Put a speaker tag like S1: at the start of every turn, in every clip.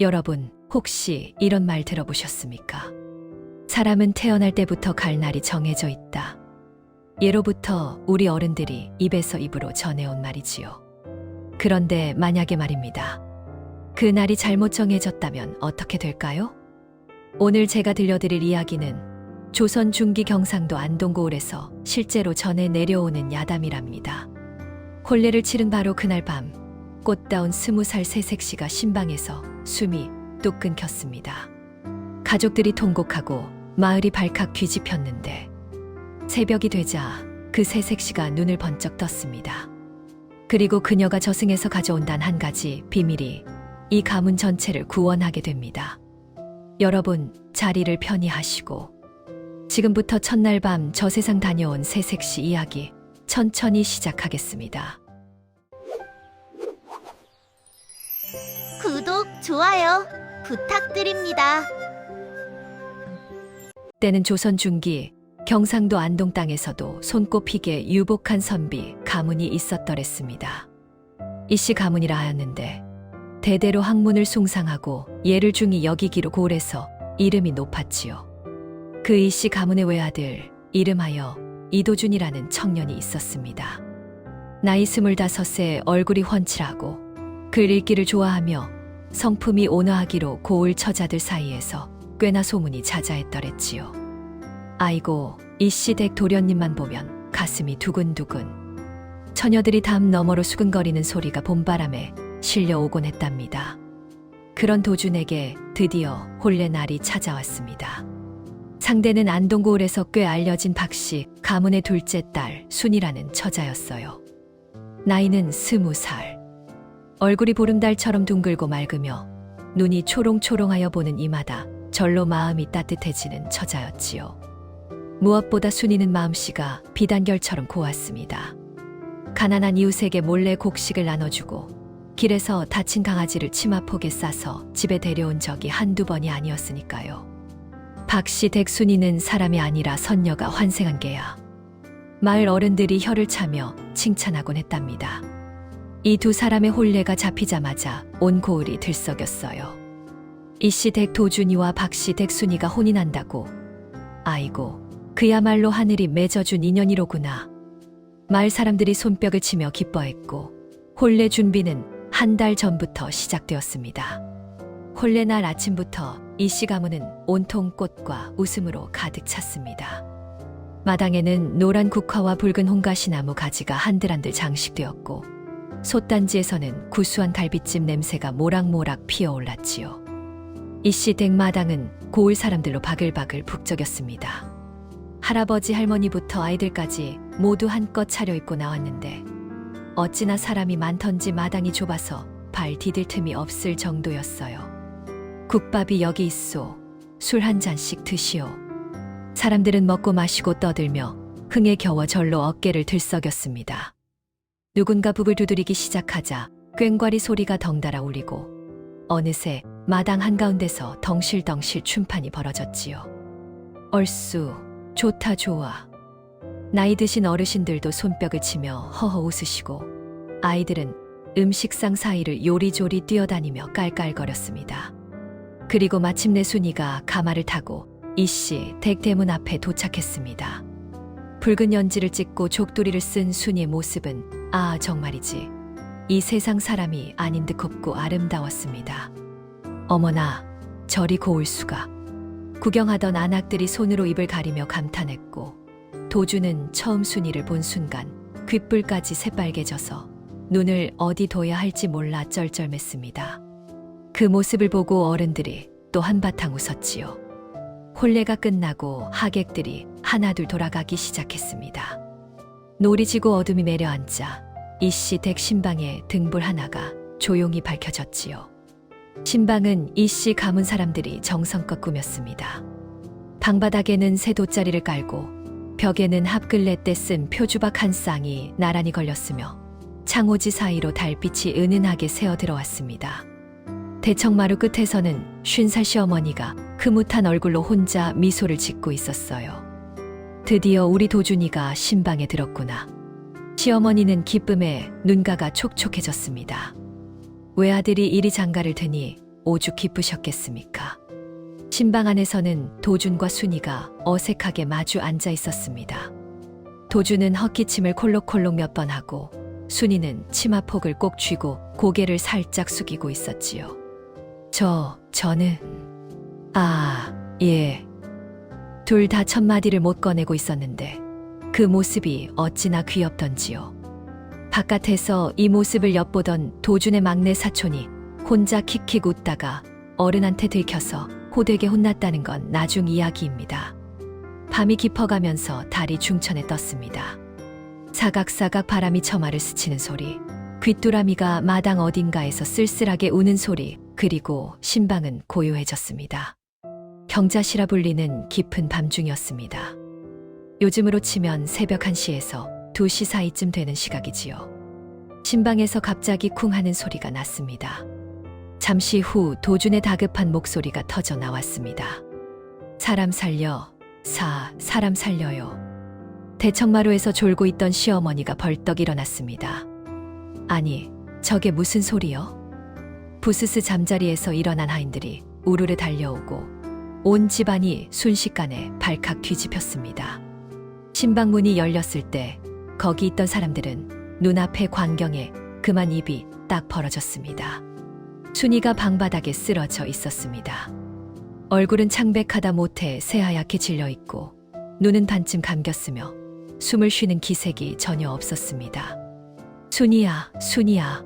S1: 여러분, 혹시 이런 말 들어보셨습니까? 사람은 태어날 때부터 갈 날이 정해져 있다. 예로부터 우리 어른들이 입에서 입으로 전해온 말이지요. 그런데 만약에 말입니다. 그 날이 잘못 정해졌다면 어떻게 될까요? 오늘 제가 들려드릴 이야기는 조선 중기 경상도 안동고을에서 실제로 전해 내려오는 야담이랍니다. 혼례를 치른 바로 그날 밤, 꽃다운 20살 새색시가 신방에서 숨이 뚝 끊겼습니다. 가족들이 통곡하고 마을이 발칵 뒤집혔는데 새벽이 되자 그 새색시가 눈을 번쩍 떴습니다. 그리고 그녀가 저승에서 가져온 단 한 가지 비밀이 이 가문 전체를 구원하게 됩니다. 여러분, 자리를 편히 하시고 지금부터 첫날 밤 저 세상 다녀온 새색시 이야기 천천히 시작하겠습니다.
S2: 구독, 좋아요 부탁드립니다.
S1: 때는 조선 중기 경상도 안동 땅에서도 손꼽히게 유복한 선비 가문이 있었더랬습니다. 이씨 가문이라 하였는데 대대로 학문을 숭상하고 예를 중히 여기기로 고울해서 이름이 높았지요. 그 이씨 가문의 외아들 이름하여 이도준이라는 청년이 있었습니다. 나이 25세, 얼굴이 훤칠하고 글 읽기를 좋아하며 성품이 온화하기로 고을 처자들 사이에서 꽤나 소문이 자자했더랬지요. 아이고, 이씨 댁 도련님만 보면 가슴이 두근두근. 처녀들이 담 너머로 수근거리는 소리가 봄바람에 실려오곤 했답니다. 그런 도준에게 드디어 혼례 날이 찾아왔습니다. 상대는 안동고을에서 꽤 알려진 박씨 가문의 둘째 딸 순이라는 처자였어요. 나이는 20살. 얼굴이 보름달처럼 둥글고 맑으며 눈이 초롱초롱하여 보는 이마다 절로 마음이 따뜻해지는 처자였지요. 무엇보다 순이는 마음씨가 비단결처럼 고왔습니다. 가난한 이웃에게 몰래 곡식을 나눠주고 길에서 다친 강아지를 치마폭에 싸서 집에 데려온 적이 한두 번이 아니었으니까요. 박씨 댁 순이는 사람이 아니라 선녀가 환생한 게야. 마을 어른들이 혀를 차며 칭찬하곤 했답니다. 이 두 사람의 혼례가 잡히자마자 온 고을이 들썩였어요. 이씨 댁 도준이와 박씨 댁 순이가 혼이 난다고. 아이고, 그야말로 하늘이 맺어준 인연이로구나. 마을 사람들이 손뼉을 치며 기뻐했고 혼례 준비는 한 달 전부터 시작되었습니다. 혼례 날 아침부터 이씨 가문은 온통 꽃과 웃음으로 가득 찼습니다. 마당에는 노란 국화와 붉은 홍가시나무 가지가 한들한들 장식되었고 솥단지에서는 구수한 갈비찜 냄새가 모락모락 피어올랐지요. 이씨 댁 마당은 고을 사람들로 바글바글 북적였습니다. 할아버지 할머니부터 아이들까지 모두 한껏 차려입고 나왔는데 어찌나 사람이 많던지 마당이 좁아서 발 디딜 틈이 없을 정도였어요. 국밥이 여기 있소. 술 한 잔씩 드시오. 사람들은 먹고 마시고 떠들며 흥에 겨워 절로 어깨를 들썩였습니다. 누군가 북을 두드리기 시작하자 꽹과리 소리가 덩달아 울리고 어느새 마당 한가운데서 덩실덩실 춤판이 벌어졌지요. 얼쑤, 좋다 좋아. 나이 드신 어르신들도 손뼉을 치며 허허 웃으시고 아이들은 음식상 사이를 요리조리 뛰어다니며 깔깔거렸습니다. 그리고 마침내 순이가 가마를 타고 이씨 댁 대문 앞에 도착했습니다. 붉은 연지를 찍고 족두리를 쓴 순이의 모습은 아 정말이지 이 세상 사람이 아닌 듯 곱고 아름다웠습니다. 어머나 저리 고울 수가. 구경하던 안악들이 손으로 입을 가리며 감탄했고 도주는 처음 순이를 본 순간 귓불까지 새빨개져서 눈을 어디 둬야 할지 몰라 쩔쩔맸습니다. 그 모습을 보고 어른들이 또 한바탕 웃었지요. 혼례가 끝나고 하객들이 하나둘 돌아가기 시작했습니다. 놀이 지고 어둠이 내려앉자 이씨 댁 신방에 등불 하나가 조용히 밝혀졌지요. 신방은 이씨 가문 사람들이 정성껏 꾸몄습니다. 방바닥에는 새 돗자리를 깔고 벽에는 합글레 때 쓴 표주박 한 쌍이 나란히 걸렸으며 창호지 사이로 달빛이 은은하게 새어 들어왔습니다. 대청마루 끝에서는 50살 시어머니가 흐뭇한 얼굴로 혼자 미소를 짓고 있었어요. 드디어 우리 도준이가 신방에 들었구나. 시어머니는 기쁨에 눈가가 촉촉해졌습니다. 외아들이 이리 장가를 드니 오죽 기쁘셨겠습니까? 신방 안에서는 도준과 순이가 어색하게 마주 앉아 있었습니다. 도준은 헛기침을 콜록콜록 몇 번 하고 순이는 치마폭을 꼭 쥐고 고개를 살짝 숙이고 있었지요. 저는 예. 둘 다 첫마디를 못 꺼내고 있었는데 그 모습이 어찌나 귀엽던지요. 바깥에서 이 모습을 엿보던 도준의 막내 사촌이 혼자 킥킥 웃다가 어른한테 들켜서 호되게 혼났다는 건 나중 이야기입니다. 밤이 깊어가면서 달이 중천에 떴습니다. 사각사각 바람이 처마를 스치는 소리, 귀뚜라미가 마당 어딘가에서 쓸쓸하게 우는 소리, 그리고 신방은 고요해졌습니다. 경자시라 불리는 깊은 밤중이었습니다. 요즘으로 치면 새벽 1시에서 2시 사이쯤 되는 시각이지요. 신방에서 갑자기 쿵 하는 소리가 났습니다. 잠시 후 도준의 다급한 목소리가 터져 나왔습니다. 사람 살려, 사람 살려요. 대청마루에서 졸고 있던 시어머니가 벌떡 일어났습니다. 아니, 저게 무슨 소리요? 부스스 잠자리에서 일어난 하인들이 우르르 달려오고 온 집안이 순식간에 발칵 뒤집혔습니다. 신방문이 열렸을 때 거기 있던 사람들은 눈앞의 광경에 그만 입이 딱 벌어졌습니다. 순이가 방바닥에 쓰러져 있었습니다. 얼굴은 창백하다 못해 새하얗게 질려있고 눈은 반쯤 감겼으며 숨을 쉬는 기색이 전혀 없었습니다. 순이야, 순이야.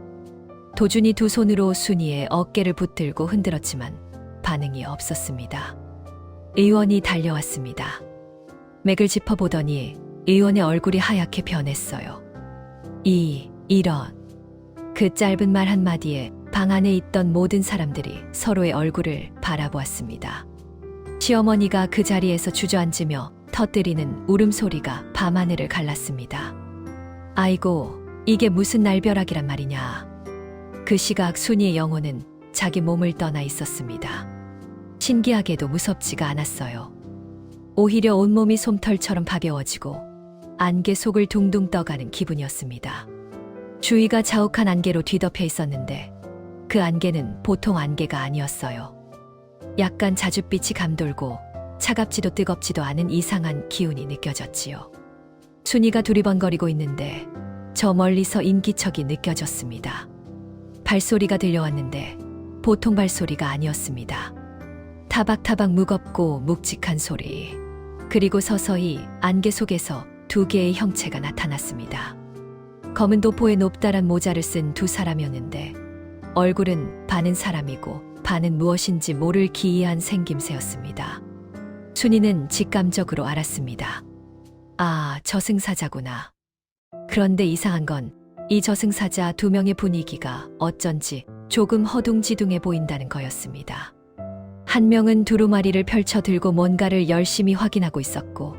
S1: 도준이 두 손으로 순이의 어깨를 붙들고 흔들었지만 반응이 없었습니다. 의원이 달려왔습니다. 맥을 짚어보더니 의원의 얼굴이 하얗게 변했어요. 이런. 그 짧은 말 한마디에 방 안에 있던 모든 사람들이 서로의 얼굴을 바라보았습니다. 시어머니가 그 자리에서 주저앉으며 터뜨리는 울음소리가 밤하늘을 갈랐습니다. 아이고, 이게 무슨 날벼락이란 말이냐. 그 시각 순이의 영혼은 자기 몸을 떠나 있었습니다. 신기하게도 무섭지가 않았어요. 오히려 온몸이 솜털처럼 가벼워지고 안개 속을 둥둥 떠가는 기분이었습니다. 주위가 자욱한 안개로 뒤덮여 있었는데 그 안개는 보통 안개가 아니었어요. 약간 자줏빛이 감돌고 차갑지도 뜨겁지도 않은 이상한 기운이 느껴졌지요. 순이가 두리번거리고 있는데 저 멀리서 인기척이 느껴졌습니다. 발소리가 들려왔는데 보통 발소리가 아니었습니다. 타박타박 무겁고 묵직한 소리. 그리고 서서히 안개 속에서 두 개의 형체가 나타났습니다. 검은 도포에 높다란 모자를 쓴 두 사람이었는데 얼굴은 반은 사람이고 반은 무엇인지 모를 기이한 생김새였습니다. 순이는 직감적으로 알았습니다. 아, 저승사자구나. 그런데 이상한 건 이 저승사자 두 명의 분위기가 어쩐지 조금 허둥지둥해 보인다는 거였습니다. 한 명은 두루마리를 펼쳐 들고 뭔가를 열심히 확인하고 있었고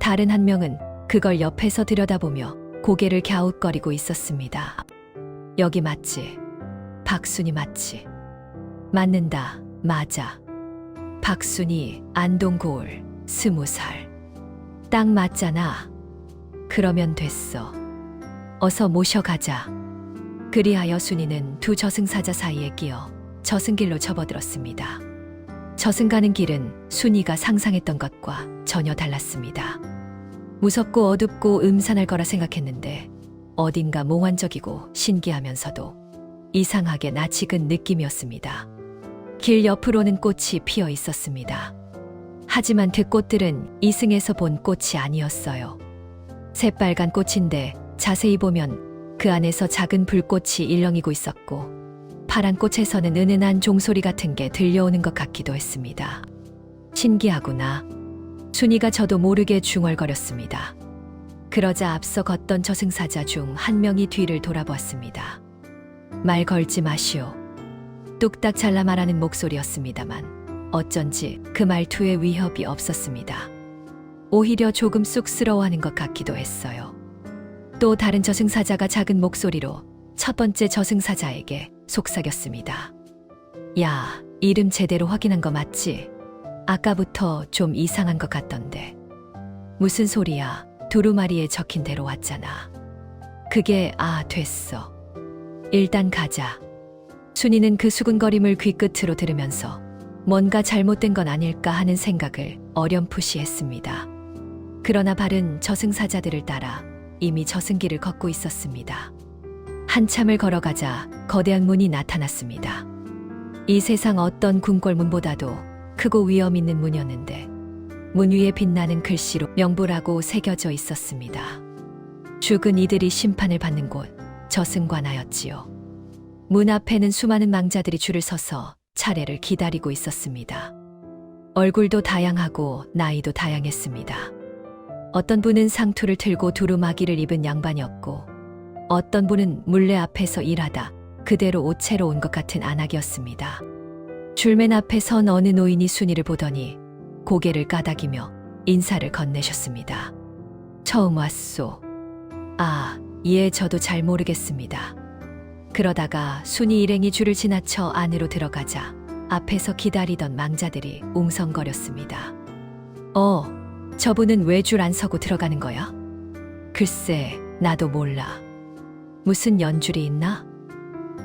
S1: 다른 한 명은 그걸 옆에서 들여다보며 고개를 갸웃거리고 있었습니다. 여기 맞지? 박순이 맞지? 맞는다. 맞아. 박순이 안동고을 20살. 딱 맞잖아. 그러면 됐어. 어서 모셔가자. 그리하여 순이는 두 저승사자 사이에 끼어 저승길로 접어들었습니다. 저승 가는 길은 순이가 상상했던 것과 전혀 달랐습니다. 무섭고 어둡고 음산할 거라 생각했는데 어딘가 몽환적이고 신기하면서도 이상하게 낯익은 느낌이었습니다. 길 옆으로는 꽃이 피어 있었습니다. 하지만 그 꽃들은 이승에서 본 꽃이 아니었어요. 새빨간 꽃인데 자세히 보면 그 안에서 작은 불꽃이 일렁이고 있었고 파란 꽃에서는 은은한 종소리 같은 게 들려오는 것 같기도 했습니다. 신기하구나. 순이가 저도 모르게 중얼거렸습니다. 그러자 앞서 걷던 저승사자 중 한 명이 뒤를 돌아보았습니다. 말 걸지 마시오. 뚝딱 잘라 말하는 목소리였습니다만 어쩐지 그 말투에 위협이 없었습니다. 오히려 조금 쑥스러워하는 것 같기도 했어요. 또 다른 저승사자가 작은 목소리로 첫 번째 저승사자에게 속삭였습니다. 야, 이름 제대로 확인한 거 맞지? 아까부터 좀 이상한 것 같던데. 무슨 소리야? 두루마리에 적힌 대로 왔잖아. 그게 됐어. 일단 가자. 순이는 그 수근거림을 귀끝으로 들으면서 뭔가 잘못된 건 아닐까 하는 생각을 어렴풋이 했습니다. 그러나 발은 저승사자들을 따라 이미 저승길을 걷고 있었습니다. 한참을 걸어가자 거대한 문이 나타났습니다. 이 세상 어떤 궁궐문보다도 크고 위험 있는 문이었는데 문 위에 빛나는 글씨로 명부라고 새겨져 있었습니다. 죽은 이들이 심판을 받는 곳 저승관하였지요. 문 앞에는 수많은 망자들이 줄을 서서 차례를 기다리고 있었습니다. 얼굴도 다양하고 나이도 다양했습니다. 어떤 분은 상투를 틀고 두루마기를 입은 양반이었고 어떤 분은 물레 앞에서 일하다 그대로 옷채로 온 것 같은 안악이었습니다. 줄맨 앞에 선 어느 노인이 순이를 보더니 고개를 까닥이며 인사를 건네셨습니다. 처음 왔소. 아, 예, 저도 잘 모르겠습니다. 그러다가 순이 일행이 줄을 지나쳐 안으로 들어가자 앞에서 기다리던 망자들이 웅성거렸습니다. 저분은 왜 줄 안 서고 들어가는 거야? 글쎄, 나도 몰라. 무슨 연줄이 있나?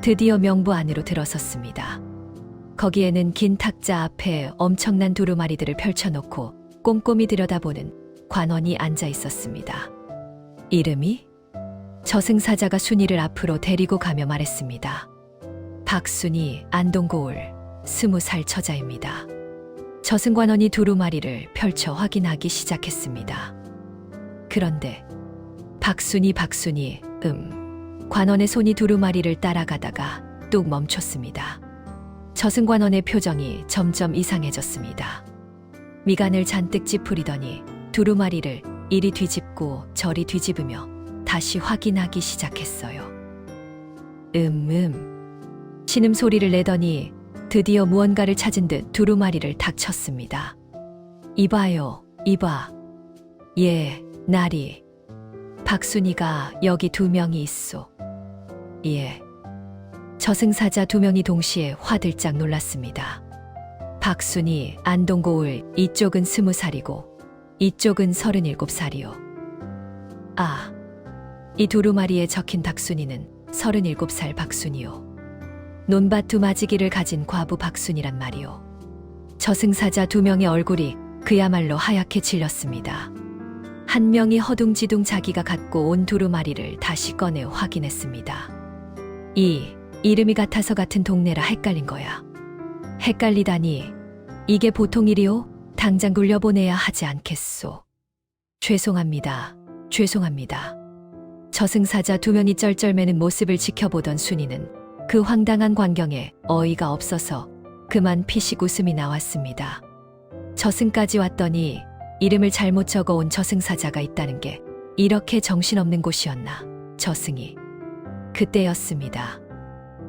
S1: 드디어 명부 안으로 들어섰습니다. 거기에는 긴 탁자 앞에 엄청난 두루마리들을 펼쳐놓고 꼼꼼히 들여다보는 관원이 앉아 있었습니다. 이름이? 저승사자가 순이를 앞으로 데리고 가며 말했습니다. 박순이, 안동고을, 20살 처자입니다. 저승관원이 두루마리를 펼쳐 확인하기 시작했습니다. 그런데 박순이 관원의 손이 두루마리를 따라가다가 뚝 멈췄습니다. 저승관원의 표정이 점점 이상해졌습니다. 미간을 잔뜩 찌푸리더니 두루마리를 이리 뒤집고 저리 뒤집으며 다시 확인하기 시작했어요. 신음소리를 내더니 드디어 무언가를 찾은 듯 두루마리를 탁 쳤습니다. 이봐요, 이봐. 예, 나리. 박순이가 여기 2명이 있소. 예. 저승사자 2명이 동시에 화들짝 놀랐습니다. 박순이, 안동고을, 이쪽은 20살이고 이쪽은 37살이요. 아, 이 두루마리에 적힌 박순이는 37살 박순이요. 논밭 두마지기를 가진 과부 박순이란 말이요. 저승사자 2명의 얼굴이 그야말로 하얗게 질렸습니다. 한 명이 허둥지둥 자기가 갖고 온 두루마리를 다시 꺼내 확인했습니다. 이름이 같아서 같은 동네라 헷갈린 거야. 헷갈리다니 이게 보통 일이요? 당장 굴려보내야 하지 않겠소. 죄송합니다. 저승사자 2명이 쩔쩔매는 모습을 지켜보던 순이는 그 황당한 광경에 어이가 없어서 그만 피식 웃음이 나왔습니다. 저승까지 왔더니 이름을 잘못 적어온 저승사자가 있다는 게 이렇게 정신없는 곳이었나. 저승이. 그때였습니다.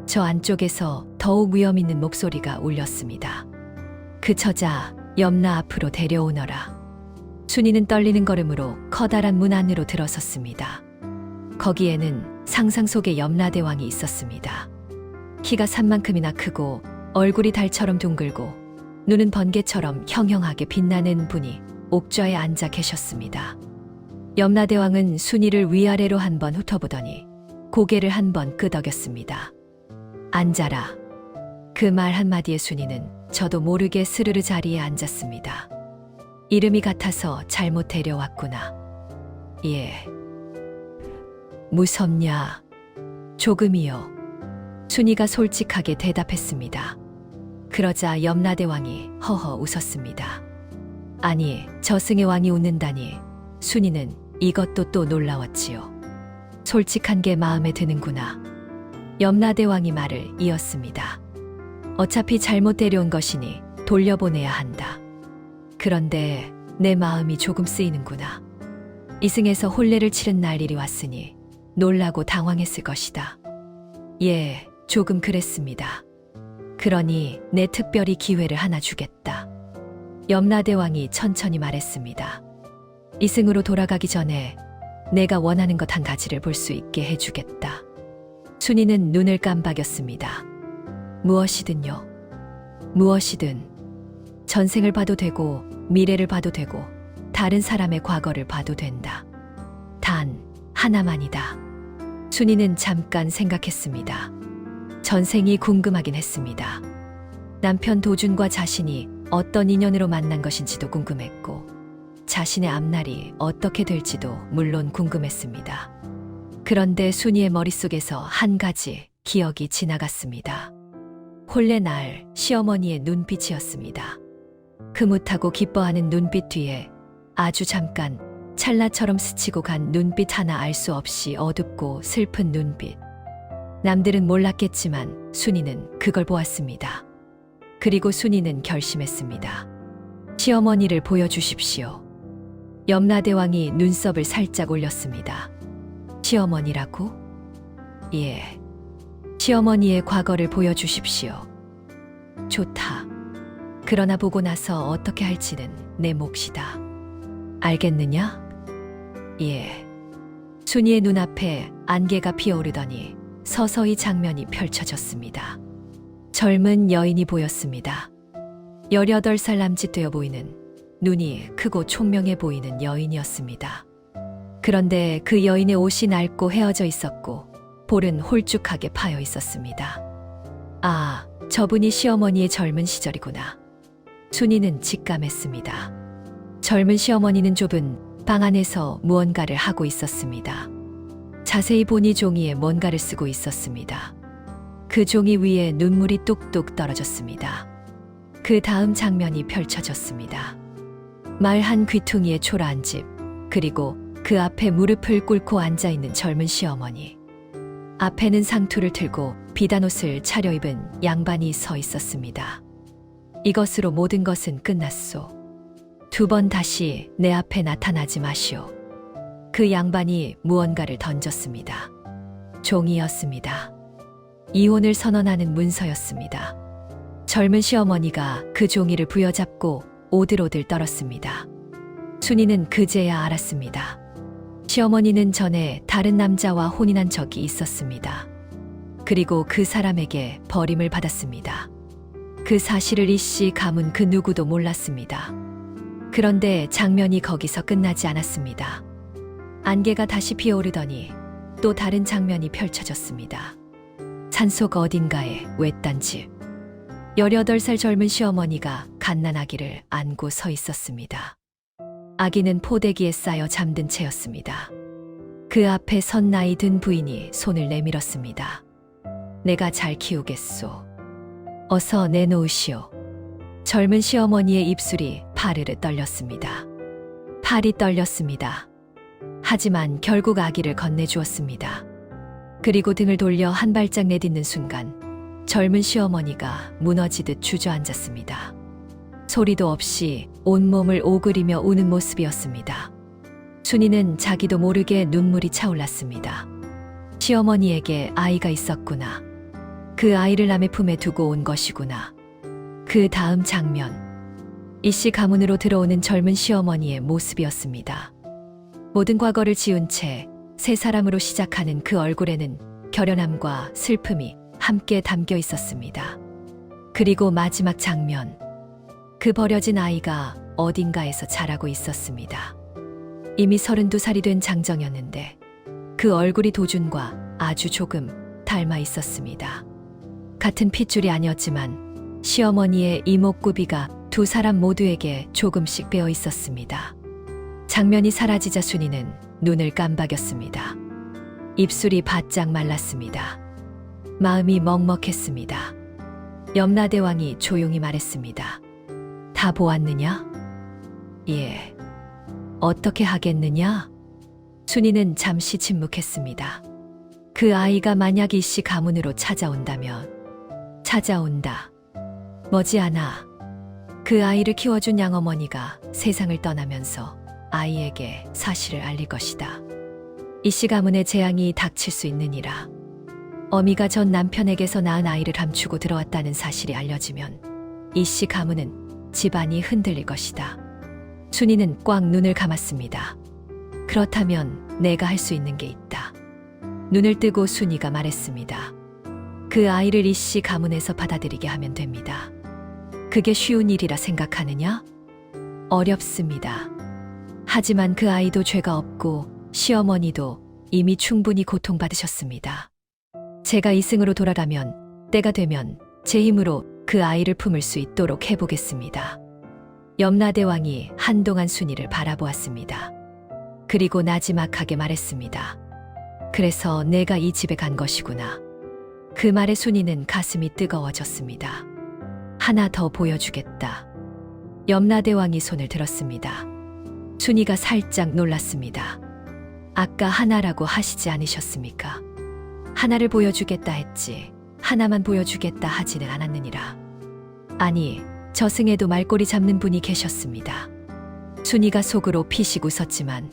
S1: 저 안쪽에서 더욱 위험 있는 목소리가 울렸습니다. 그 처자 염라 앞으로 데려오너라. 순이는 떨리는 걸음으로 커다란 문 안으로 들어섰습니다. 거기에는 상상 속의 염라대왕이 있었습니다. 키가 산만큼이나 크고 얼굴이 달처럼 둥글고 눈은 번개처럼 형형하게 빛나는 분이 옥좌에 앉아 계셨습니다. 염라대왕은 순이를 위아래로 한번 훑어보더니 고개를 한번 끄덕였습니다. 앉아라. 그 말 한마디에 순이는 저도 모르게 스르르 자리에 앉았습니다. 이름이 같아서 잘못 데려왔구나. 예. 무섭냐? 조금이요. 순이가 솔직하게 대답했습니다. 그러자 염라대왕이 허허 웃었습니다. 아니, 저승의 왕이 웃는다니. 순이는 이것도 또 놀라웠지요. 솔직한 게 마음에 드는구나. 염라대왕이 말을 이었습니다. 어차피 잘못 데려온 것이니 돌려보내야 한다. 그런데 내 마음이 조금 쓰이는구나. 이승에서 혼례를 치른 날 일이 왔으니 놀라고 당황했을 것이다. 예, 조금 그랬습니다. 그러니 내 특별히 기회를 하나 주겠다. 염라대왕이 천천히 말했습니다. 이승으로 돌아가기 전에 내가 원하는 것 한 가지를 볼 수 있게 해주겠다. 순이는 눈을 깜박였습니다. 무엇이든요. 무엇이든. 전생을 봐도 되고 미래를 봐도 되고 다른 사람의 과거를 봐도 된다. 단 하나만이다. 순이는 잠깐 생각했습니다. 전생이 궁금하긴 했습니다. 남편 도준과 자신이 어떤 인연으로 만난 것인지도 궁금했고, 자신의 앞날이 어떻게 될지도 물론 궁금했습니다. 그런데 순이의 머릿속에서 한 가지 기억이 지나갔습니다. 혼례 날 시어머니의 눈빛이었습니다. 흐뭇하고 기뻐하는 눈빛 뒤에 아주 잠깐 찰나처럼 스치고 간 눈빛 하나 알 수 없이 어둡고 슬픈 눈빛. 남들은 몰랐겠지만 순이는 그걸 보았습니다. 그리고 순이는 결심했습니다. 시어머니를 보여주십시오. 염라대왕이 눈썹을 살짝 올렸습니다. 시어머니라고? 예. 시어머니의 과거를 보여주십시오. 좋다. 그러나 보고 나서 어떻게 할지는 내 몫이다. 알겠느냐? 예. 순이의 눈앞에 안개가 피어오르더니 서서히 장면이 펼쳐졌습니다. 젊은 여인이 보였습니다. 18살 남짓 되어 보이는, 눈이 크고 총명해 보이는 여인이었습니다. 그런데 그 여인의 옷이 낡고 헤어져 있었고 볼은 홀쭉하게 파여 있었습니다. 아, 저분이 시어머니의 젊은 시절이구나. 순이는 직감했습니다. 젊은 시어머니는 좁은 방 안에서 무언가를 하고 있었습니다. 자세히 보니 종이에 뭔가를 쓰고 있었습니다. 그 종이 위에 눈물이 뚝뚝 떨어졌습니다. 그 다음 장면이 펼쳐졌습니다. 말 한 귀퉁이에 초라한 집, 그리고 그 앞에 무릎을 꿇고 앉아있는 젊은 시어머니. 앞에는 상투를 들고 비단옷을 차려입은 양반이 서 있었습니다. 이것으로 모든 것은 끝났소. 2번 다시 내 앞에 나타나지 마시오. 그 양반이 무언가를 던졌습니다. 종이였습니다. 이혼을 선언하는 문서였습니다. 젊은 시어머니가 그 종이를 부여잡고 오들오들 떨었습니다. 순이는 그제야 알았습니다. 시어머니는 전에 다른 남자와 혼인한 적이 있었습니다. 그리고 그 사람에게 버림을 받았습니다. 그 사실을 이씨 가문 그 누구도 몰랐습니다. 그런데 장면이 거기서 끝나지 않았습니다. 안개가 다시 피어오르더니 또 다른 장면이 펼쳐졌습니다. 산속 어딘가에 외딴 집. 18살 젊은 시어머니가 갓난아기를 안고 서 있었습니다. 아기는 포대기에 쌓여 잠든 채였습니다. 그 앞에 선 나이 든 부인이 손을 내밀었습니다. 내가 잘 키우겠소. 어서 내놓으시오. 젊은 시어머니의 입술이 파르르 떨렸습니다. 팔이 떨렸습니다. 하지만 결국 아기를 건네주었습니다. 그리고 등을 돌려 한 발짝 내딛는 순간 젊은 시어머니가 무너지듯 주저앉았습니다. 소리도 없이 온몸을 오그리며 우는 모습이었습니다. 순이는 자기도 모르게 눈물이 차올랐습니다. 시어머니에게 아이가 있었구나. 그 아이를 남의 품에 두고 온 것이구나. 그 다음 장면. 이씨 가문으로 들어오는 젊은 시어머니의 모습이었습니다. 모든 과거를 지운 채 새 사람으로 시작하는 그 얼굴에는 결연함과 슬픔이 함께 담겨 있었습니다. 그리고 마지막 장면. 그 버려진 아이가 어딘가에서 자라고 있었습니다. 이미 32살이 된 장정이었는데 그 얼굴이 도준과 아주 조금 닮아 있었습니다. 같은 핏줄이 아니었지만 시어머니의 이목구비가 두 사람 모두에게 조금씩 배어 있었습니다. 장면이 사라지자 순이는 눈을 깜박였습니다. 입술이 바짝 말랐습니다. 마음이 먹먹했습니다. 염라대왕이 조용히 말했습니다. 다 보았느냐? 예. 어떻게 하겠느냐? 순이는 잠시 침묵했습니다. 그 아이가 만약 이씨 가문으로 찾아온다면, 찾아온다. 머지않아 그 아이를 키워준 양어머니가 세상을 떠나면서 아이에게 사실을 알릴 것이다. 이씨 가문의 재앙이 닥칠 수 있느니라. 어미가 전 남편에게서 낳은 아이를 감추고 들어왔다는 사실이 알려지면 이씨 가문은 집안이 흔들릴 것이다. 순이는 꽉 눈을 감았습니다. 그렇다면 내가 할 수 있는 게 있다. 눈을 뜨고 순이가 말했습니다. 그 아이를 이씨 가문에서 받아들이게 하면 됩니다. 그게 쉬운 일이라 생각하느냐? 어렵습니다. 하지만 그 아이도 죄가 없고 시어머니도 이미 충분히 고통받으셨습니다. 제가 이승으로 돌아가면 때가 되면 제 힘으로 그 아이를 품을 수 있도록 해보겠습니다. 염라대왕이 한동안 순이를 바라보았습니다. 그리고 나지막하게 말했습니다. 그래서 내가 이 집에 간 것이구나. 그 말에 순이는 가슴이 뜨거워졌습니다. 하나 더 보여주겠다. 염라대왕이 손을 들었습니다. 순이가 살짝 놀랐습니다. 아까 하나라고 하시지 않으셨습니까? 하나를 보여주겠다 했지 하나만 보여주겠다 하지는 않았느니라. 아니, 저승에도 말꼬리 잡는 분이 계셨습니다. 순이가 속으로 피식 웃었지만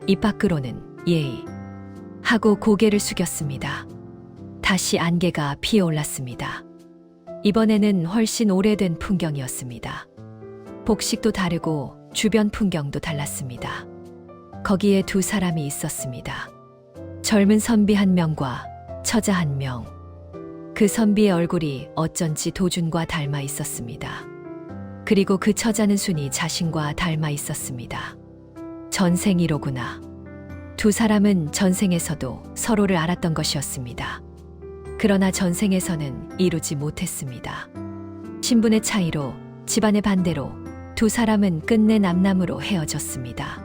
S1: 입 밖으로는 예의 하고 고개를 숙였습니다. 다시 안개가 피어올랐습니다. 이번에는 훨씬 오래된 풍경이었습니다. 복식도 다르고 주변 풍경도 달랐습니다. 거기에 두 사람이 있었습니다. 젊은 선비 한 명과 처자 한 명. 그 선비의 얼굴이 어쩐지 도준과 닮아 있었습니다. 그리고 그 처자는 순이 자신과 닮아 있었습니다. 전생이로구나. 두 사람은 전생에서도 서로를 알았던 것이었습니다. 그러나 전생에서는 이루지 못했습니다. 신분의 차이로, 집안의 반대로 두 사람은 끝내 남남으로 헤어졌습니다.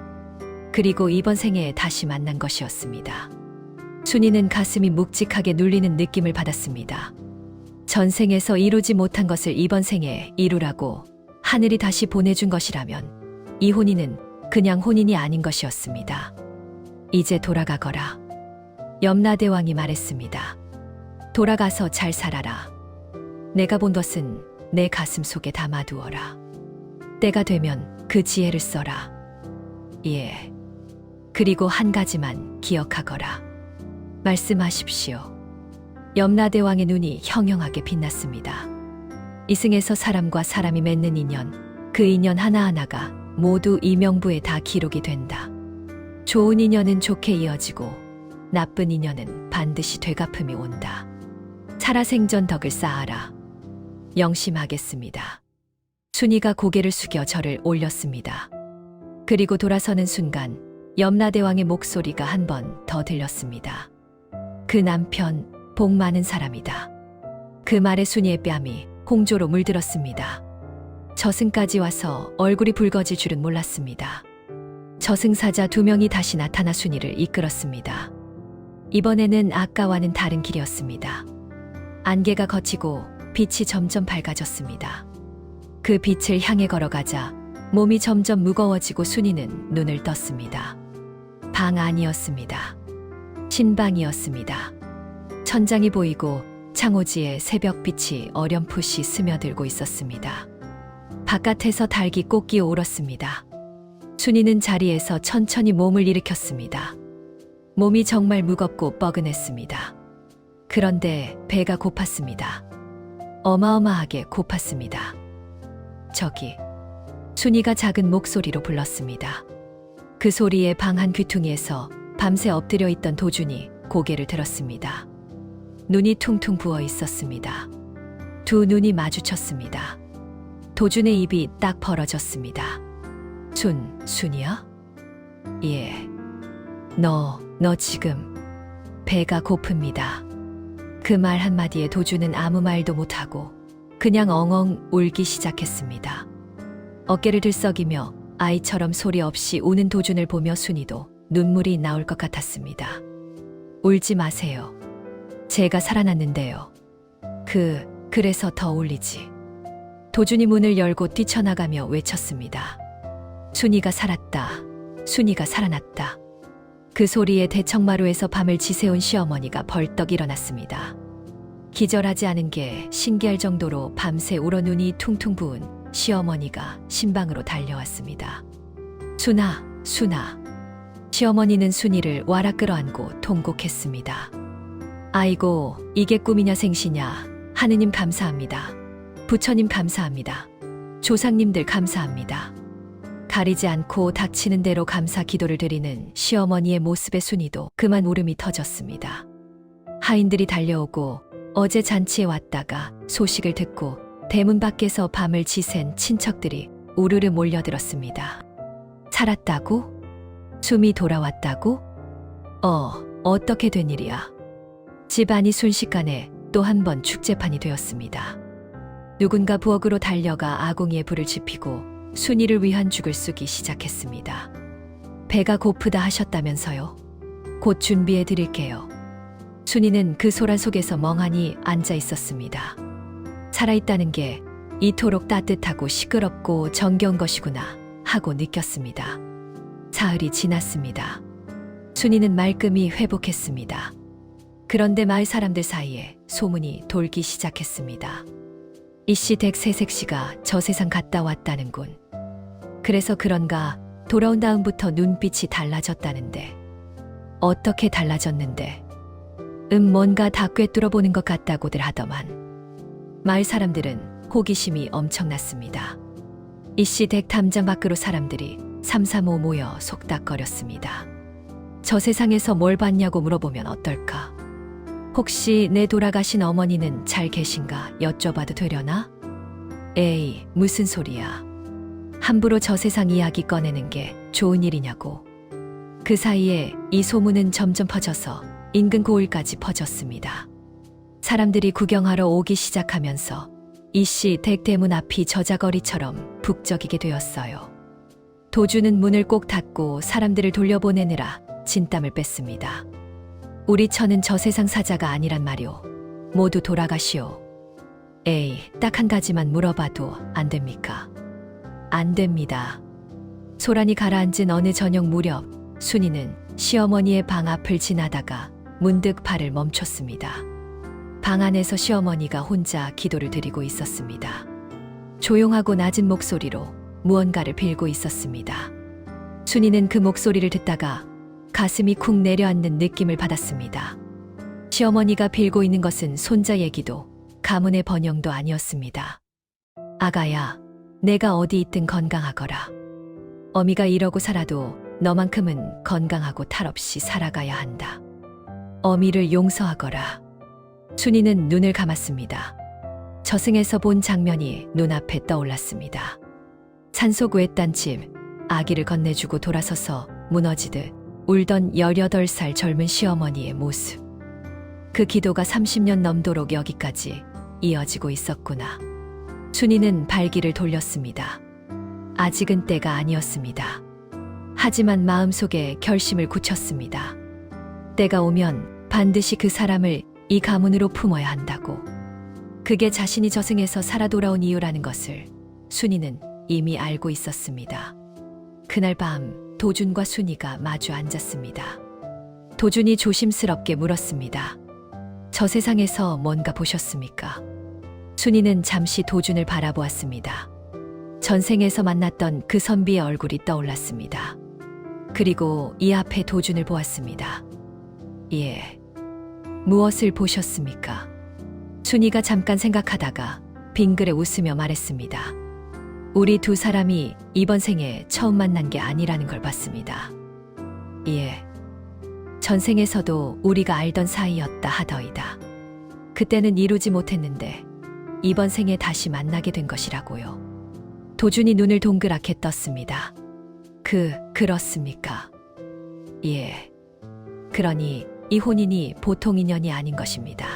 S1: 그리고 이번 생에 다시 만난 것이었습니다. 순이는 가슴이 묵직하게 눌리는 느낌을 받았습니다. 전생에서 이루지 못한 것을 이번 생에 이루라고 하늘이 다시 보내준 것이라면 이 혼인은 그냥 혼인이 아닌 것이었습니다. 이제 돌아가거라. 염라대왕이 말했습니다. 돌아가서 잘 살아라. 내가 본 것은 내 가슴 속에 담아두어라. 때가 되면 그 지혜를 써라. 예. 그리고 한 가지만 기억하거라. 말씀하십시오. 염라대왕의 눈이 형형하게 빛났습니다. 이승에서 사람과 사람이 맺는 인연, 그 인연 하나하나가 모두 이 명부에 다 기록이 된다. 좋은 인연은 좋게 이어지고 나쁜 인연은 반드시 되갚음이 온다. 살아생전 덕을 쌓아라. 영심하겠습니다. 순이가 고개를 숙여 절을 올렸습니다. 그리고 돌아서는 순간 염라대왕의 목소리가 한 번 더 들렸습니다. 그 남편 복 많은 사람이다. 그 말에 순이의 뺨이 홍조로 물들었습니다. 저승까지 와서 얼굴이 붉어질 줄은 몰랐습니다. 저승사자 두 명이 다시 나타나 순이를 이끌었습니다. 이번에는 아까와는 다른 길이었습니다. 안개가 걷히고 빛이 점점 밝아졌습니다. 그 빛을 향해 걸어가자 몸이 점점 무거워지고 순이는 눈을 떴습니다. 방 안이었습니다. 신방이었습니다. 천장이 보이고 창호지에 새벽빛이 어렴풋이 스며들고 있었습니다. 바깥에서 닭이 꽃기어 울었습니다. 순이는 자리에서 천천히 몸을 일으켰습니다. 몸이 정말 무겁고 뻐근했습니다. 그런데 배가 고팠습니다. 어마어마하게 고팠습니다. 저기, 순이가 작은 목소리로 불렀습니다. 그 소리에 방 한 귀퉁이에서 밤새 엎드려 있던 도준이 고개를 들었습니다. 눈이 퉁퉁 부어 있었습니다. 두 눈이 마주쳤습니다. 도준의 입이 딱 벌어졌습니다. 순이야? 예. 너 지금 배가 고픕니다. 그 말 한마디에 도준은 아무 말도 못하고 그냥 엉엉 울기 시작했습니다. 어깨를 들썩이며 아이처럼 소리 없이 우는 도준을 보며 순이도 눈물이 나올 것 같았습니다. 울지 마세요. 제가 살아났는데요. 그래서 더 울리지. 도준이 문을 열고 뛰쳐나가며 외쳤습니다. 순이가 살았다. 순이가 살아났다. 그 소리에 대청마루에서 밤을 지새운 시어머니가 벌떡 일어났습니다. 기절하지 않은 게 신기할 정도로 밤새 울어 눈이 퉁퉁 부은 시어머니가 신방으로 달려왔습니다. 순아. 시어머니는 순이를 와락 끌어안고 통곡했습니다. 아이고, 이게 꿈이냐 생시냐. 하느님 감사합니다. 부처님 감사합니다. 조상님들 감사합니다. 가리지 않고 닥치는 대로 감사 기도를 드리는 시어머니의 모습에 순이도 그만 울음이 터졌습니다. 하인들이 달려오고 어제 잔치에 왔다가 소식을 듣고 대문 밖에서 밤을 지샌 친척들이 우르르 몰려들었습니다. 살았다고? 숨이 돌아왔다고? 어떻게 된 일이야? 집안이 순식간에 또 한 번 축제판이 되었습니다. 누군가 부엌으로 달려가 아궁이에 불을 지피고 순이를 위한 죽을 쓰기 시작했습니다. 배가 고프다 하셨다면서요? 곧 준비해 드릴게요. 순이는 그 소란 속에서 멍하니 앉아 있었습니다. 살아있다는 게 이토록 따뜻하고 시끄럽고 정겨운 것이구나 하고 느꼈습니다. 사흘이 지났습니다. 순이는 말끔히 회복했습니다. 그런데 마을 사람들 사이에 소문이 돌기 시작했습니다. 이씨 댁 새색시가 저 세상 갔다 왔다는군. 그래서 그런가 돌아온 다음부터 눈빛이 달라졌다는데. 어떻게 달라졌는데? 뭔가 다 꿰뚫어 보는 것 같다고들 하더만. 마을 사람들은 호기심이 엄청났습니다. 이씨 댁 담장 밖으로 사람들이 삼삼오오 모여 속닥거렸습니다. 저 세상에서 뭘 봤냐고 물어보면 어떨까? 혹시 내 돌아가신 어머니는 잘 계신가 여쭤봐도 되려나? 에이, 무슨 소리야. 함부로 저 세상 이야기 꺼내는 게 좋은 일이냐고. 그 사이에 이 소문은 점점 퍼져서 인근 고을까지 퍼졌습니다. 사람들이 구경하러 오기 시작하면서 이씨 댁 대문 앞이 저자거리처럼 북적이게 되었어요. 도주는 문을 꼭 닫고 사람들을 돌려보내느라 진땀을 뺐습니다. 우리 처는 저 세상 사자가 아니란 말이오. 모두 돌아가시오. 에이, 딱 한 가지만 물어봐도 안 됩니까? 안 됩니다. 소란이 가라앉은 어느 저녁 무렵 순이는 시어머니의 방 앞을 지나다가 문득 발을 멈췄습니다. 방 안에서 시어머니가 혼자 기도를 드리고 있었습니다. 조용하고 낮은 목소리로 무언가를 빌고 있었습니다. 순이는 그 목소리를 듣다가 가슴이 쿵 내려앉는 느낌을 받았습니다. 시어머니가 빌고 있는 것은 손자 얘기도 가문의 번영도 아니었습니다. 아가야, 내가 어디 있든 건강하거라. 어미가 이러고 살아도 너만큼은 건강하고 탈 없이 살아가야 한다. 어미를 용서하거라. 순이는 눈을 감았습니다. 저승에서 본 장면이 눈앞에 떠올랐습니다. 산속 외딴 집, 아기를 건네주고 돌아서서 무너지듯 울던 18살 젊은 시어머니의 모습. 그 기도가 30년 넘도록 여기까지 이어지고 있었구나. 순이는 발길을 돌렸습니다. 아직은 때가 아니었습니다. 하지만 마음속에 결심을 굳혔습니다. 때가 오면 반드시 그 사람을 이 가문으로 품어야 한다고. 그게 자신이 저승에서 살아 돌아온 이유라는 것을 순이는 이미 알고 있었습니다. 그날 밤 도준과 순이가 마주 앉았습니다. 도준이 조심스럽게 물었습니다. 저 세상에서 뭔가 보셨습니까? 순이는 잠시 도준을 바라보았습니다. 전생에서 만났던 그 선비의 얼굴이 떠올랐습니다. 그리고 이 앞에 도준을 보았습니다. 예. 무엇을 보셨습니까? 순이가 잠깐 생각하다가 빙그레 웃으며 말했습니다. 우리 두 사람이 이번 생에 처음 만난 게 아니라는 걸 봤습니다. 예. 전생에서도 우리가 알던 사이였다 하더이다. 그때는 이루지 못했는데 이번 생에 다시 만나게 된 것이라고요. 도준이 눈을 동그랗게 떴습니다. 그렇습니까? 예. 그러니 이 혼인이 보통 인연이 아닌 것입니다.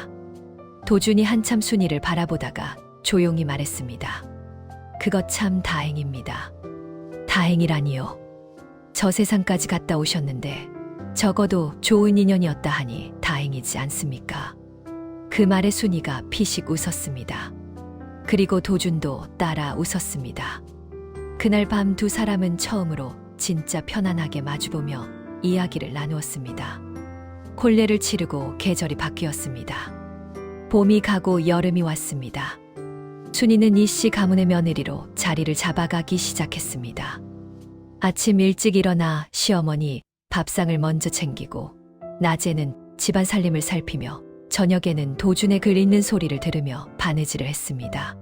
S1: 도준이 한참 순이를 바라보다가 조용히 말했습니다. 그것 참 다행입니다. 다행이라니요. 저 세상까지 갔다 오셨는데 적어도 좋은 인연이었다 하니 다행이지 않습니까? 그 말에 순이가 피식 웃었습니다. 그리고 도준도 따라 웃었습니다. 그날 밤 두 사람은 처음으로 진짜 편안하게 마주보며 이야기를 나누었습니다. 혼례를 치르고 계절이 바뀌었습니다. 봄이 가고 여름이 왔습니다. 순이는 이씨 가문의 며느리로 자리를 잡아가기 시작했습니다. 아침 일찍 일어나 시어머니 밥상을 먼저 챙기고 낮에는 집안 살림을 살피며 저녁에는 도준의 글 읽는 소리를 들으며 바느질을 했습니다.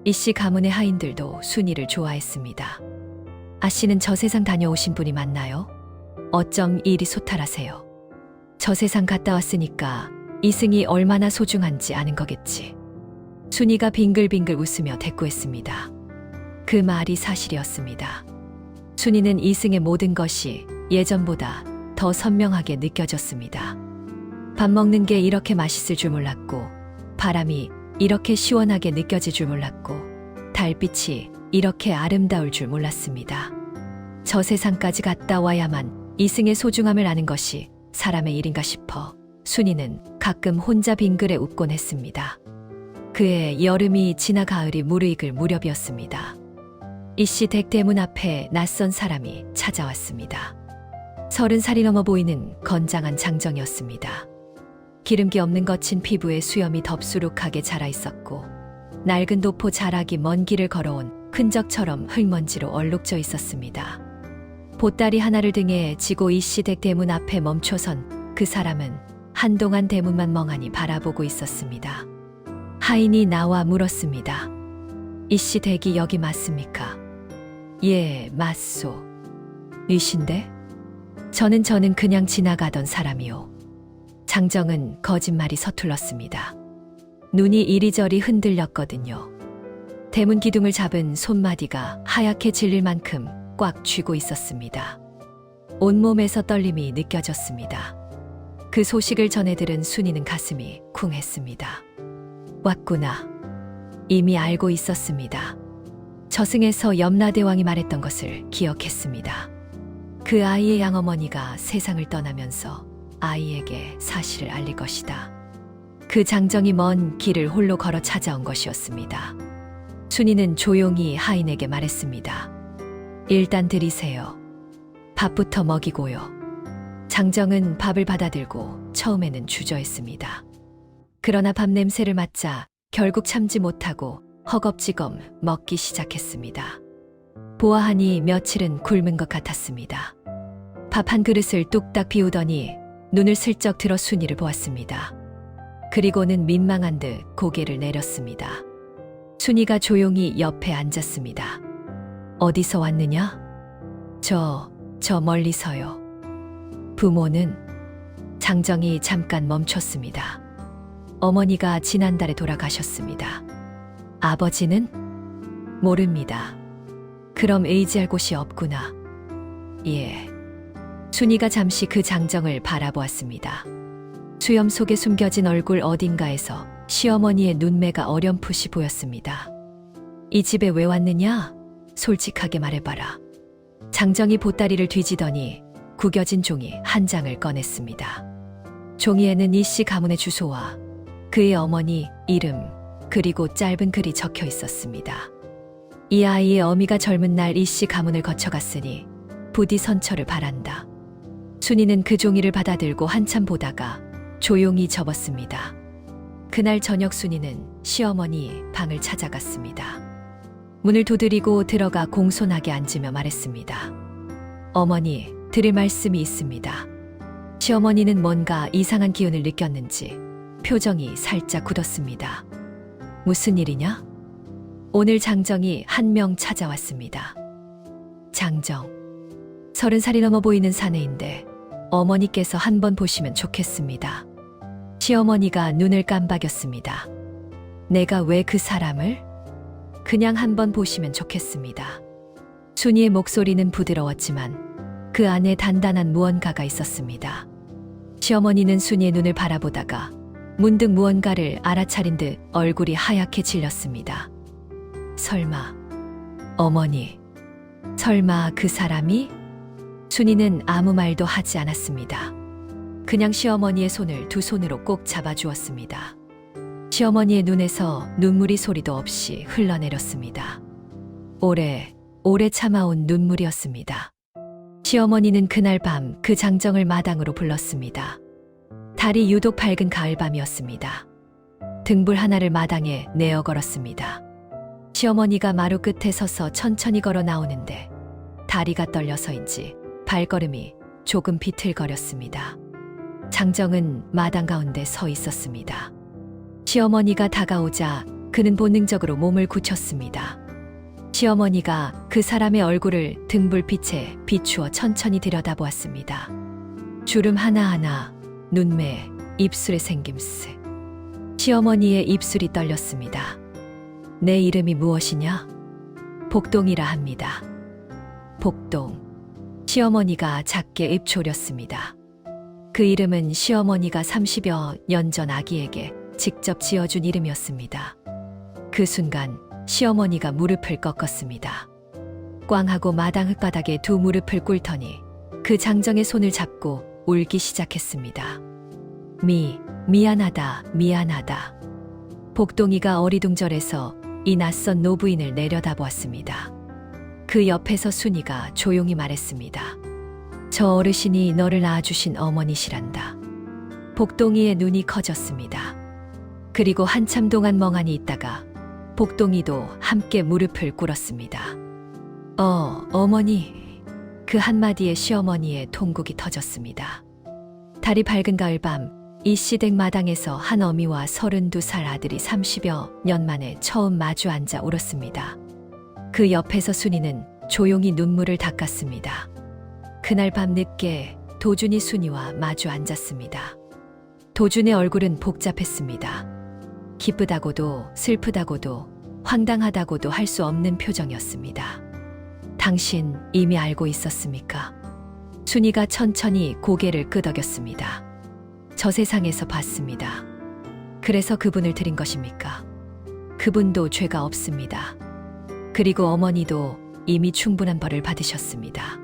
S1: 이씨 가문의 하인들도 순이를 좋아했습니다. 아씨는 저 세상 다녀오신 분이 맞나요? 어쩜 이리 소탈하세요? 저 세상 갔다 왔으니까 이승이 얼마나 소중한지 아는 거겠지. 순이가 빙글빙글 웃으며 대꾸했습니다. 그 말이 사실이었습니다. 순이는 이승의 모든 것이 예전보다 더 선명하게 느껴졌습니다. 밥 먹는 게 이렇게 맛있을 줄 몰랐고 바람이 이렇게 시원하게 느껴질 줄 몰랐고 달빛이 이렇게 아름다울 줄 몰랐습니다. 저 세상까지 갔다 와야만 이승의 소중함을 아는 것이 사람의 일인가 싶어 순이는 가끔 혼자 빙그레 웃곤 했습니다. 그해 여름이 지나 가을이 무르익을 무렵이었습니다. 이씨 댁대문 앞에 낯선 사람이 찾아왔습니다. 30살이 넘어 보이는 건장한 장정이었습니다. 기름기 없는 거친 피부에 수염이 덥수룩하게 자라 있었고 낡은 도포 자락이 먼 길을 걸어온 흔적처럼 흙먼지로 얼룩져 있었습니다. 보따리 하나를 등에 지고 이씨 댁 대문 앞에 멈춰선 그 사람은 한동안 대문만 멍하니 바라보고 있었습니다. 하인이 나와 물었습니다. 이씨 댁이 여기 맞습니까? 예, 맞소. 이신데? 저는 그냥 지나가던 사람이요. 장정은 거짓말이 서툴렀습니다. 눈이 이리저리 흔들렸거든요. 대문 기둥을 잡은 손마디가 하얗게 질릴 만큼 꽉 쥐고 있었습니다. 온몸에서 떨림이 느껴졌습니다. 그 소식을 전해 들은 순이는 가슴이 쿵했습니다. 왔구나. 이미 알고 있었습니다. 저승에서 염라대왕이 말했던 것을 기억했습니다. 그 아이의 양어머니가 세상을 떠나면서 아이에게 사실을 알릴 것이다. 그 장정이 먼 길을 홀로 걸어 찾아온 것이었습니다. 순이는 조용히 하인에게 말했습니다. 일단 들이세요. 밥부터 먹이고요. 장정은 밥을 받아들고 처음에는 주저했습니다. 그러나 밥 냄새를 맡자 결국 참지 못하고 허겁지겁 먹기 시작했습니다. 보아하니 며칠은 굶은 것 같았습니다. 밥 한 그릇을 뚝딱 비우더니 눈을 슬쩍 들어 순이를 보았습니다. 그리고는 민망한 듯 고개를 내렸습니다. 순이가 조용히 옆에 앉았습니다. 어디서 왔느냐? 저 멀리서요. 부모는? 장정이 잠깐 멈췄습니다. 어머니가 지난달에 돌아가셨습니다. 아버지는? 모릅니다. 그럼 의지할 곳이 없구나. 예. 순이가 잠시 그 장정을 바라보았습니다. 수염 속에 숨겨진 얼굴 어딘가에서 시어머니의 눈매가 어렴풋이 보였습니다. 이 집에 왜 왔느냐? 솔직하게 말해봐라. 장정이 보따리를 뒤지더니 구겨진 종이 한 장을 꺼냈습니다. 종이에는 이씨 가문의 주소와 그의 어머니 이름 그리고 짧은 글이 적혀 있었습니다. 이 아이의 어미가 젊은 날 이씨 가문을 거쳐갔으니 부디 선처를 바란다. 순이는 그 종이를 받아들고 한참 보다가 조용히 접었습니다. 그날 저녁 순이는 시어머니 방을 찾아갔습니다. 문을 두드리고 들어가 공손하게 앉으며 말했습니다. 어머니, 드릴 말씀이 있습니다. 시어머니는 뭔가 이상한 기운을 느꼈는지 표정이 살짝 굳었습니다. 무슨 일이냐? 오늘 장정이 한 명 찾아왔습니다. 장정. 30살이 넘어 보이는 사내인데 어머니께서 한번 보시면 좋겠습니다. 시어머니가 눈을 깜박였습니다. 내가 왜 그 사람을? 그냥 한번 보시면 좋겠습니다. 순이의 목소리는 부드러웠지만 그 안에 단단한 무언가가 있었습니다. 시어머니는 순이의 눈을 바라보다가 문득 무언가를 알아차린 듯 얼굴이 하얗게 질렸습니다. 설마, 어머니, 설마 그 사람이? 순이는 아무 말도 하지 않았습니다. 그냥 시어머니의 손을 두 손으로 꼭 잡아주었습니다. 시어머니의 눈에서 눈물이 소리도 없이 흘러내렸습니다. 오래 참아온 눈물이었습니다. 시어머니는 그날 밤 그 장정을 마당으로 불렀습니다. 달이 유독 밝은 가을밤이었습니다. 등불 하나를 마당에 내어 걸었습니다. 시어머니가 마루 끝에 서서 천천히 걸어 나오는데 다리가 떨려서인지 발걸음이 조금 비틀거렸습니다. 장정은 마당 가운데 서 있었습니다. 시어머니가 다가오자 그는 본능적으로 몸을 굳혔습니다. 시어머니가 그 사람의 얼굴을 등불빛에 비추어 천천히 들여다보았습니다. 주름 하나하나, 눈매, 입술의 생김새. 시어머니의 입술이 떨렸습니다. 내 이름이 무엇이냐? 복동이라 합니다. 복동. 시어머니가 작게 입 조렸습니다. 그 이름은 시어머니가 30여 년 전 아기에게 직접 지어준 이름이었습니다. 그 순간 시어머니가 무릎을 꺾었습니다. 꽝 하고 마당 흙바닥에 두 무릎을 꿇더니 그 장정의 손을 잡고 울기 시작했습니다. 미안하다, 미안하다. 복동이가 어리둥절해서 이 낯선 노부인을 내려다보았습니다. 그 옆에서 순이가 조용히 말했습니다. 저 어르신이 너를 낳아주신 어머니시란다. 복동이의 눈이 커졌습니다. 그리고 한참 동안 멍하니 있다가 복동이도 함께 무릎을 꿇었습니다. 어머니. 그 한마디에 시어머니의 통곡이 터졌습니다. 달이 밝은 가을밤 이 시댁 마당에서 한 어미와 32살 아들이 30여 년 만에 처음 마주 앉아 울었습니다. 그 옆에서 순이는 조용히 눈물을 닦았습니다. 그날 밤 늦게 도준이 순이와 마주 앉았습니다. 도준의 얼굴은 복잡했습니다. 기쁘다고도 슬프다고도 황당하다고도 할 수 없는 표정이었습니다. 당신 이미 알고 있었습니까? 순이가 천천히 고개를 끄덕였습니다. 저 세상에서 봤습니다. 그래서 그분을 드린 것입니까? 그분도 죄가 없습니다. 그리고 어머니도 이미 충분한 벌을 받으셨습니다.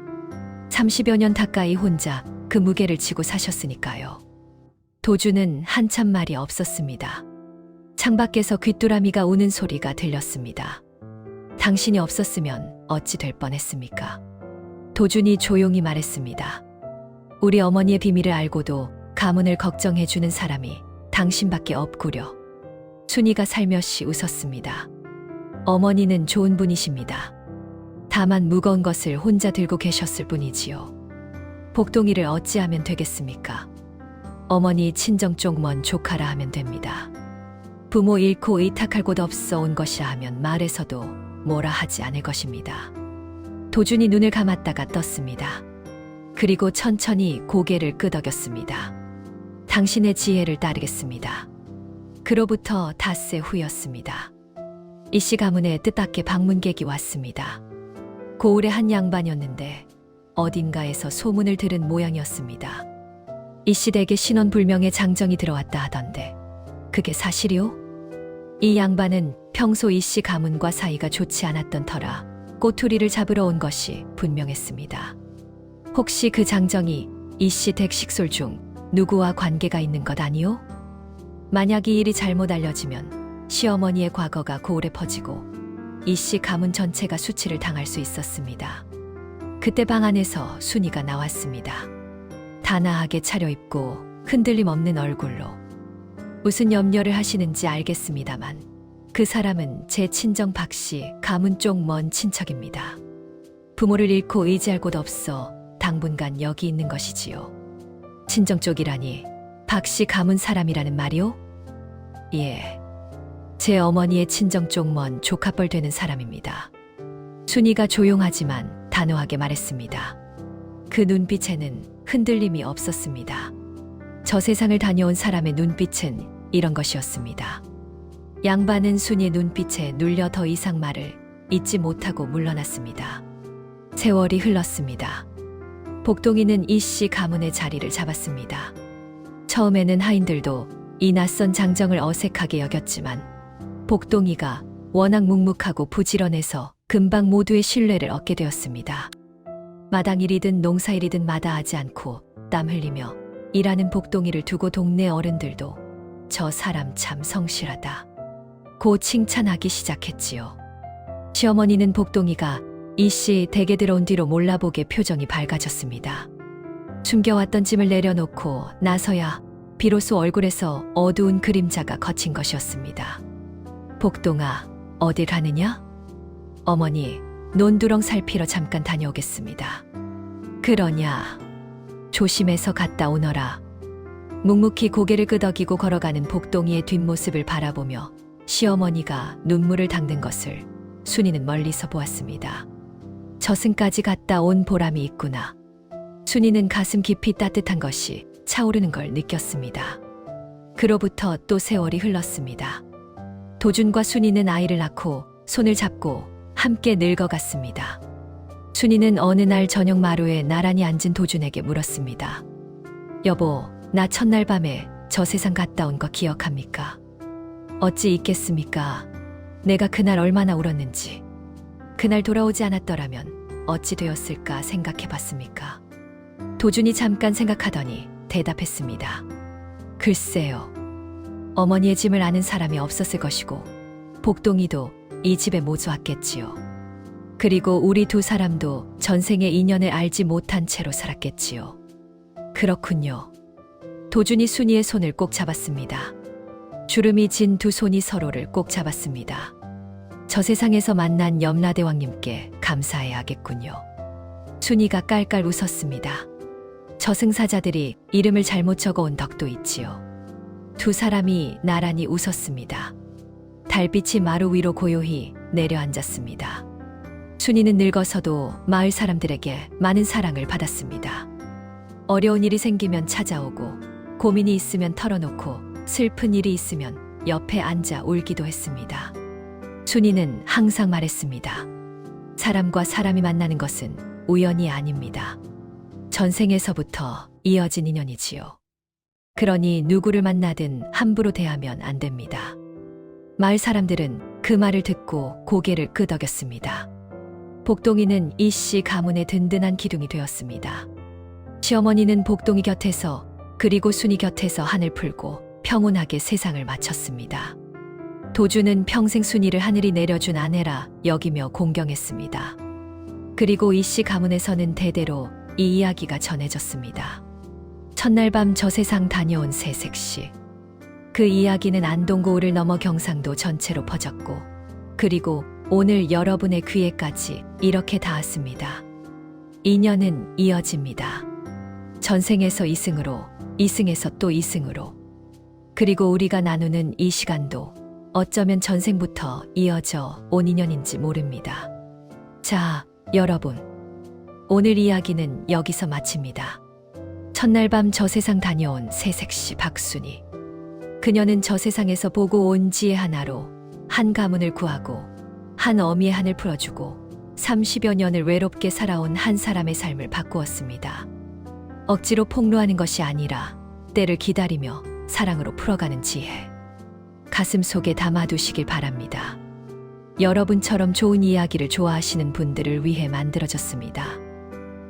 S1: 30여 년 가까이 혼자 그 무게를 지고 사셨으니까요. 도주는 한참 말이 없었습니다. 창밖에서 귀뚜라미가 우는 소리가 들렸습니다. 당신이 없었으면 어찌 될 뻔했습니까? 도준이 조용히 말했습니다. 우리 어머니의 비밀을 알고도 가문을 걱정해주는 사람이 당신밖에 없구려. 순이가 살며시 웃었습니다. 어머니는 좋은 분이십니다. 다만 무거운 것을 혼자 들고 계셨을 뿐이지요. 복동이를 어찌하면 되겠습니까? 어머니 친정 쪽 먼 조카라 하면 됩니다. 부모 잃고 의탁할 곳 없어 온 것이라 하면 말에서도 뭐라 하지 않을 것입니다. 도준이 눈을 감았다가 떴습니다. 그리고 천천히 고개를 끄덕였습니다. 당신의 지혜를 따르겠습니다. 그로부터 닷새 후였습니다. 이씨 가문에 뜻밖의 방문객이 왔습니다. 고을의 한 양반이었는데 어딘가에서 소문을 들은 모양이었습니다. 이씨 댁에 신원불명의 장정이 들어왔다 하던데 그게 사실이요? 이 양반은 평소 이씨 가문과 사이가 좋지 않았던 터라 꼬투리를 잡으러 온 것이 분명했습니다. 혹시 그 장정이 이씨 댁 식솔 중 누구와 관계가 있는 것 아니요? 만약 이 일이 잘못 알려지면 시어머니의 과거가 고을에 퍼지고 이씨 가문 전체가 수치를 당할 수 있었습니다. 그때 방 안에서 순이가 나왔습니다. 단아하게 차려입고 흔들림 없는 얼굴로. 무슨 염려를 하시는지 알겠습니다만 그 사람은 제 친정 박씨 가문 쪽 먼 친척입니다. 부모를 잃고 의지할 곳 없어 당분간 여기 있는 것이지요. 친정 쪽이라니 박씨 가문 사람이라는 말이요? 예, 제 어머니의 친정 쪽 먼 조카뻘 되는 사람입니다. 순이가 조용하지만 단호하게 말했습니다. 그 눈빛에는 흔들림이 없었습니다. 저 세상을 다녀온 사람의 눈빛은 이런 것이었습니다. 양반은 순이의 눈빛에 눌려 더 이상 말을 잇지 못하고 물러났습니다. 세월이 흘렀습니다. 복동이는 이씨 가문의 자리를 잡았습니다. 처음에는 하인들도 이 낯선 장정을 어색하게 여겼지만 복동이가 워낙 묵묵하고 부지런해서 금방 모두의 신뢰를 얻게 되었습니다. 마당일이든 농사일이든 마다하지 않고 땀 흘리며 일하는 복동이를 두고 동네 어른들도 저 사람 참 성실하다 고 칭찬하기 시작했지요. 시어머니는 복동이가 이씨 댁에 들어온 뒤로 몰라보게 표정이 밝아졌습니다. 숨겨왔던 짐을 내려놓고 나서야 비로소 얼굴에서 어두운 그림자가 거친 것이었습니다. 복동아, 어딜 가느냐? 어머니, 논두렁 살피러 잠깐 다녀오겠습니다. 그러냐? 조심해서 갔다 오너라. 묵묵히 고개를 끄덕이고 걸어가는 복동이의 뒷모습을 바라보며 시어머니가 눈물을 닦는 것을 순이는 멀리서 보았습니다. 저승까지 갔다 온 보람이 있구나. 순이는 가슴 깊이 따뜻한 것이 차오르는 걸 느꼈습니다. 그로부터 또 세월이 흘렀습니다. 도준과 순이는 아이를 낳고 손을 잡고 함께 늙어갔습니다. 순이는 어느 날 저녁 마루에 나란히 앉은 도준에게 물었습니다. 여보, 나 첫날 밤에 저 세상 갔다 온 거 기억합니까? 어찌 있겠습니까? 내가 그날 얼마나 울었는지. 그날 돌아오지 않았더라면 어찌 되었을까 생각해 봤습니까? 도준이 잠깐 생각하더니 대답했습니다. 글쎄요. 어머니의 짐을 아는 사람이 없었을 것이고 복동이도 이 집에 모두 왔겠지요. 그리고 우리 두 사람도 전생의 인연을 알지 못한 채로 살았겠지요. 그렇군요. 도준이 순이의 손을 꼭 잡았습니다. 주름이 진 두 손이 서로를 꼭 잡았습니다. 저 세상에서 만난 염라대왕님께 감사해야겠군요. 순이가 깔깔 웃었습니다. 저승사자들이 이름을 잘못 적어온 덕도 있지요. 두 사람이 나란히 웃었습니다. 달빛이 마루 위로 고요히 내려앉았습니다. 순이는 늙어서도 마을 사람들에게 많은 사랑을 받았습니다. 어려운 일이 생기면 찾아오고 고민이 있으면 털어놓고 슬픈 일이 있으면 옆에 앉아 울기도 했습니다. 순이는 항상 말했습니다. 사람과 사람이 만나는 것은 우연이 아닙니다. 전생에서부터 이어진 인연이지요. 그러니 누구를 만나든 함부로 대하면 안 됩니다. 마을 사람들은 그 말을 듣고 고개를 끄덕였습니다. 복동이는 이씨 가문의 든든한 기둥이 되었습니다. 시어머니는 복동이 곁에서 그리고 순이 곁에서 한을 풀고 평온하게 세상을 마쳤습니다. 도주는 평생 순이를 하늘이 내려준 아내라 여기며 공경했습니다. 그리고 이씨 가문에서는 대대로 이 이야기가 전해졌습니다. 첫날 밤 저 세상 다녀온 새색시. 그 이야기는 안동고을을 넘어 경상도 전체로 퍼졌고 그리고 오늘 여러분의 귀에까지 이렇게 닿았습니다. 인연은 이어집니다. 전생에서 이승으로, 이승에서 또 이승으로. 그리고 우리가 나누는 이 시간도 어쩌면 전생부터 이어져 온 인연인지 모릅니다. 자, 여러분. 오늘 이야기는 여기서 마칩니다. 첫날 밤 저 세상 다녀온 새색시 박순이. 그녀는 저 세상에서 보고 온 지혜 하나로 한 가문을 구하고 한 어미의 한을 풀어주고 30여 년을 외롭게 살아온 한 사람의 삶을 바꾸었습니다. 억지로 폭로하는 것이 아니라 때를 기다리며 사랑으로 풀어가는 지혜. 가슴 속에 담아두시길 바랍니다. 여러분처럼 좋은 이야기를 좋아하시는 분들을 위해 만들어졌습니다.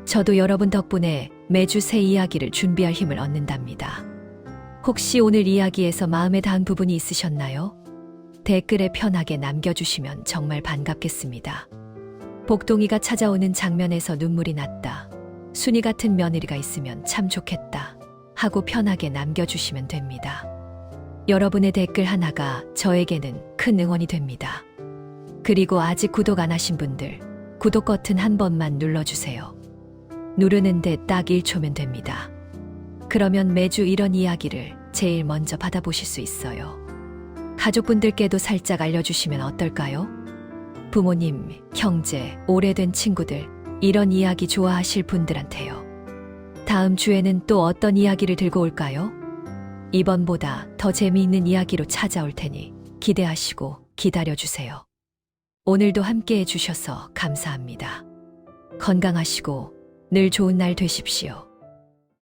S1: 저도 여러분 덕분에 매주 새 이야기를 준비할 힘을 얻는답니다. 혹시 오늘 이야기에서 마음에 닿은 부분이 있으셨나요? 댓글에 편하게 남겨주시면 정말 반갑겠습니다. 복동이가 찾아오는 장면에서 눈물이 났다. 순이 같은 며느리가 있으면 참 좋겠다. 하고 편하게 남겨주시면 됩니다. 여러분의 댓글 하나가 저에게는 큰 응원이 됩니다. 그리고 아직 구독 안 하신 분들, 구독 버튼 한 번만 눌러주세요. 누르는데 딱 1초면 됩니다. 그러면 매주 이런 이야기를 제일 먼저 받아보실 수 있어요. 가족분들께도 살짝 알려주시면 어떨까요? 부모님, 형제, 오래된 친구들, 이런 이야기 좋아하실 분들한테요. 다음 주에는 또 어떤 이야기를 들고 올까요? 이번보다 더 재미있는 이야기로 찾아올 테니 기대하시고 기다려주세요. 오늘도 함께 해주셔서 감사합니다. 건강하시고 늘 좋은 날 되십시오.